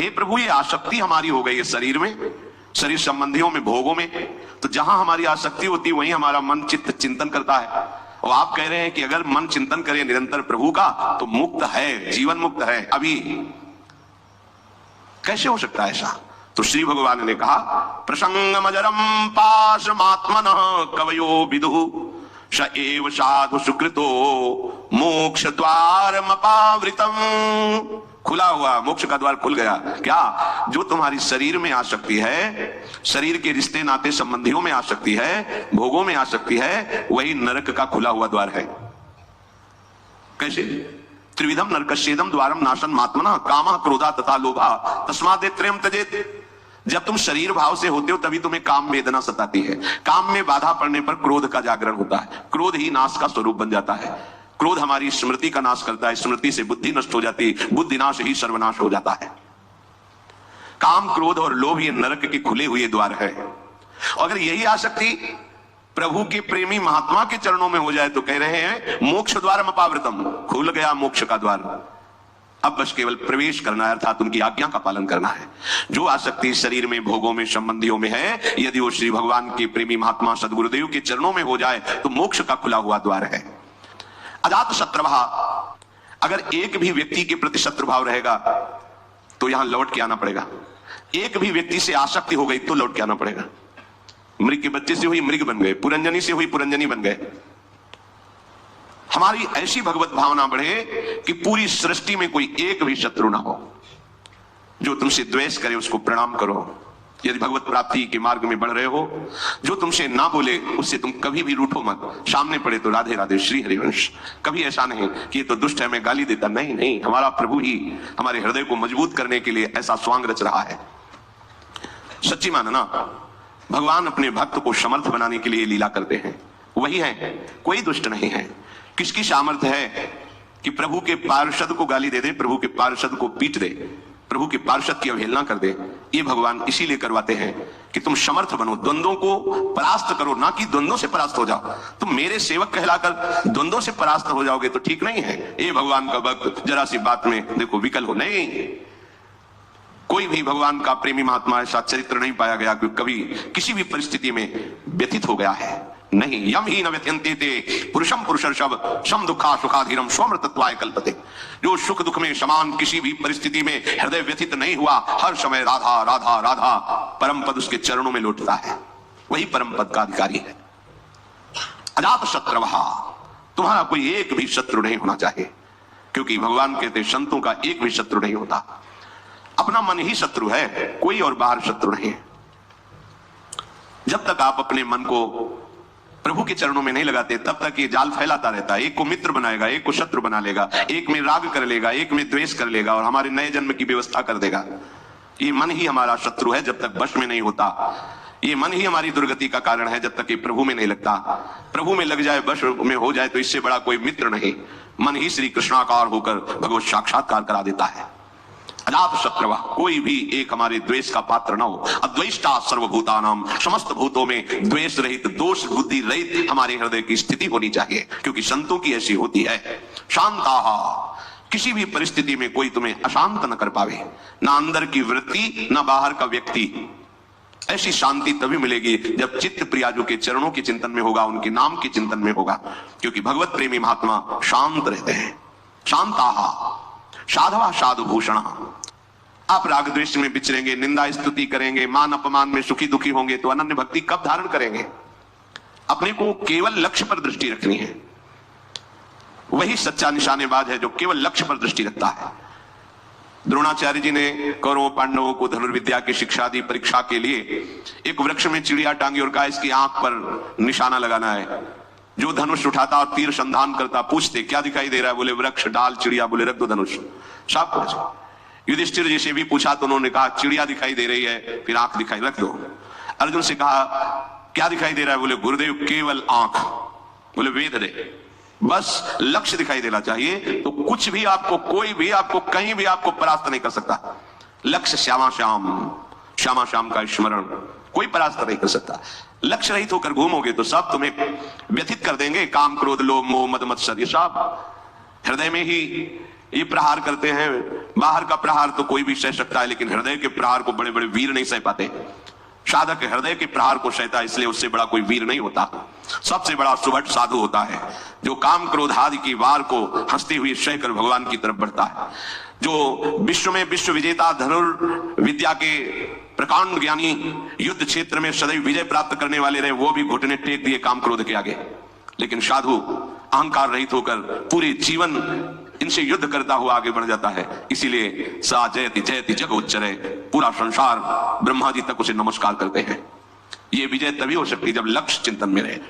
हे प्रभु, ये आसक्ति हमारी हो गई है शरीर में, शरीर संबंधियों में, भोगों में। तो जहां हमारी आसक्ति होती है वहीं हमारा मन चित्त चिंतन करता है। और आप कह रहे हैं कि अगर मन चिंतन करे निरंतर प्रभु का तो मुक्त है, जीवन मुक्त है। अभी कैसे हो सकता है ऐसा? तो श्री भगवान ने कहा, प्रसंगमजरम पाशमात्मनः कवयो विदुः स एव साधु सुकृतो मोक्ष द्वारमपावृतम्। खुला हुआ मोक्ष का द्वार खुल गया। क्या? जो तुम्हारी शरीर में आसक्ति है, शरीर के रिश्ते नाते संबंधियों में आसक्ति है, भोगों में आसक्ति है, वही नरक का खुला हुआ द्वार है। कैसे? त्रिविधम नरकस्येदम द्वारम नाशन मात्मना कामः क्रोधा तथा लोभा तस्मात् त्रयम् त्यजेत्। जब तुम शरीर भाव से होते हो तभी तुम्हें काम वेदना सताती है। काम में बाधा पड़ने पर क्रोध का जागरण होता है। क्रोध ही नाश का स्वरूप बन जाता है। क्रोध हमारी स्मृति का नाश करता है, स्मृति से बुद्धि नष्ट हो जाती है, बुद्धि नाश ही सर्वनाश हो जाता है। काम, क्रोध और लोभ ये नरक के खुले हुए द्वार है। अगर यही आसक्ति प्रभु के प्रेमी महात्मा के चरणों में हो जाए तो कह रहे हैं मोक्ष द्वारम अपावृतम, खुल गया मोक्ष का द्वार। अब बस केवल प्रवेश करना है, अर्थात उनकी आज्ञा का पालन करना है। जो आसक्ति शरीर में, भोगों में, संबंधियों में है, यदि वो श्री भगवान के प्रेमी महात्मा सदगुरुदेव के चरणों में हो जाए तो मोक्ष का खुला हुआ द्वार है। अजात शत्रुभाव, अगर एक भी व्यक्ति के प्रति शत्रुभाव रहेगा तो यहां लौट के आना पड़ेगा। एक भी व्यक्ति से आसक्ति हो गई तो लौट के आना पड़ेगा। मृग के बच्चे से हुई मृग बन गए, पुरंजनी से हुई पुरंजनी बन गए। हमारी ऐसी भगवत भावना बढ़े कि पूरी सृष्टि में कोई एक भी शत्रु ना हो। जो तुमसे द्वेष करे उसको प्रणाम करो। यदि भगवत प्राप्ति के मार्ग में बढ़ रहे हो, जो तुमसे ना बोले उससे तुम कभी भी रूठो मत। सामने पड़े तो राधे राधे श्री हरिवंश। कभी ऐसा नहीं कि ये तो दुष्ट है मैं गाली देता, नहीं नहीं, हमारा प्रभु ही हमारे हृदय को मजबूत करने के लिए ऐसा स्वांग रच रहा है। सच्ची मानना, भगवान अपने भक्त को समर्थ बनाने के लिए लीला करते हैं। वही है, कोई दुष्ट नहीं है। किसकी सामर्थ्य है कि प्रभु के पार्षद को गाली दे दे, प्रभु के पार्षद को पीट दे, प्रभु के पार्षद की अवहेलना कर दे? ये भगवान इसीलिए करवाते हैं कि तुम समर्थ बनो, द्वंद्वों को परास्त करो, ना कि द्वंद्वों से परास्त हो जाओ। तुम मेरे सेवक कहलाकर द्वंद्वों से परास्त हो जाओगे तो ठीक नहीं है। ये भगवान का भक्त जरा सी बात में देखो विकल हो। नहीं, कोई भी भगवान का प्रेमी महात्मा ऐसा चरित्र नहीं पाया गया कि कभी किसी भी परिस्थिति में व्यथित हो गया है। नहीं, यम ही न व्यथयन्ते ते पुरुषम पुरुषर्षभ सम दुखा सुखाधीरम स्वमृतत्वाय कल्पते। जो सुख दुख में समान किसी भी परिस्थिति में हृदय व्यथित नहीं हुआ, हर समय राधा राधा राधा, परम पद उसके चरणों में लौटता है, वही परम पद का अधिकारी है। अजात शत्रुः, तुम्हारा कोई एक भी शत्रु नहीं होना चाहिए, क्योंकि भगवान कहते संतों का एक भी शत्रु नहीं होता। अपना मन ही शत्रु है, कोई और बाहर शत्रु नहीं है। जब तक आप अपने मन को प्रभु के चरणों में नहीं लगाते तब तक ये जाल फैलाता रहता है। एक को मित्र बनाएगा, एक को शत्रु बना लेगा, एक में राग कर लेगा, एक में द्वेष कर लेगा और हमारे नए जन्म की व्यवस्था कर देगा। ये मन ही हमारा शत्रु है जब तक वश में नहीं होता। ये मन ही हमारी दुर्गति का कारण है जब तक ये प्रभु में नहीं लगता। प्रभु में लग जाए, वश में हो जाए तो इससे बड़ा कोई मित्र नहीं। मन ही श्री कृष्णाकार होकर भगवत साक्षात्कार करा देता है। अजात शत्रुः, कोई भी एक हमारे द्वेष का पात्र न हो। अद्वेष्टा सर्वभूतानाम, समस्त भूतों में द्वेष रहित, दोष बुद्धि रहित हमारे हृदय की स्थिति होनी चाहिए, क्योंकि संतों की ऐसी होती है। शांताः, किसी भी परिस्थिति में कोई तुम्हें अशांत न कर पावे, ना अंदर की वृत्ति ना बाहर का व्यक्ति। ऐसी शांति तभी मिलेगी जब चित्त प्रियाजू के चरणों के चिंतन में होगा, उनके नाम के चिंतन में होगा, क्योंकि भगवत प्रेमी महात्मा शांत रहते हैं। शांताः साधवा साधु भूषण, आप राग द्वेष में विचरेंगे, निंदा स्तुति करेंगे, मान अपमान में सुखी दुखी होंगे तो अनन्य भक्ति कब धारण करेंगे? अपने को केवल लक्ष्य पर दृष्टि रखनी है। वही सच्चा निशानेबाज है जो केवल लक्ष्य पर दृष्टि रखता है। द्रोणाचार्य जी ने कौरवों पांडवों को धनुर्विद्या की शिक्षा दी। परीक्षा के लिए एक वृक्ष में चिड़िया टांगी और कहा इसकी आंख पर निशाना लगाना है। जो धनुष उठाता और तीर संधान करता, पूछते क्या दिखाई दे रहा है? बोले वृक्ष, डाल, चिड़िया। बोले रख दो धनुष। साफ पहुंच। युधिष्ठिर जी से भी पूछा तो उन्होंने कहा चिड़िया दिखाई दे रही है, फिर आंख दिखाई, रख दो। अर्जुन से कहा क्या दिखाई दे रहा है? बोले गुरुदेव केवल आंख। बोले वेद दे, बस लक्ष्य दिखाई देना चाहिए तो कुछ भी आपको, कोई भी आपको, कहीं भी आपको परास्त नहीं कर सकता। लक्ष्य श्यामा श्याम, श्यामा श्याम का स्मरण, कोई परास्त नहीं कर सकता। लक्ष्य रहित होकर घूमोगे तो सब तुम्हें व्यथित कर देंगे। काम क्रोध लोभ मोह मद मत्सर, ये सब हृदय में ही ये प्रहार करते हैं, बाहर का प्रहार तो कोई भी सह सकता है, लेकिन हृदय के प्रहार को बड़े बड़े वीर नहीं सह पाते। साधक हृदय के प्रहार को सहता है, इसलिए उससे बड़ा कोई वीर नहीं होता। सबसे बड़ा सुभट साधु होता है जो काम क्रोध आदि की वार को हंसते हुए सहकर भगवान की तरफ बढ़ता है। जो विश्व में विश्व विजेता धनुर्विद्या के प्रकांड ज्ञानी, युद्ध क्षेत्र में सदैव विजय प्राप्त करने वाले रहे, वो भी घुटने टेक दिए काम क्रोध के आगे। लेकिन साधु अहंकार रहित होकर पूरे जीवन इनसे युद्ध करता हुआ आगे बढ़ जाता है। इसीलिए सा जयति जयति जग उच्चरे, पूरा संसार ब्रह्मा जी तक उसे नमस्कार करते हैं। ये विजय तभी हो सकती जब लक्ष्य चिंतन में रहे।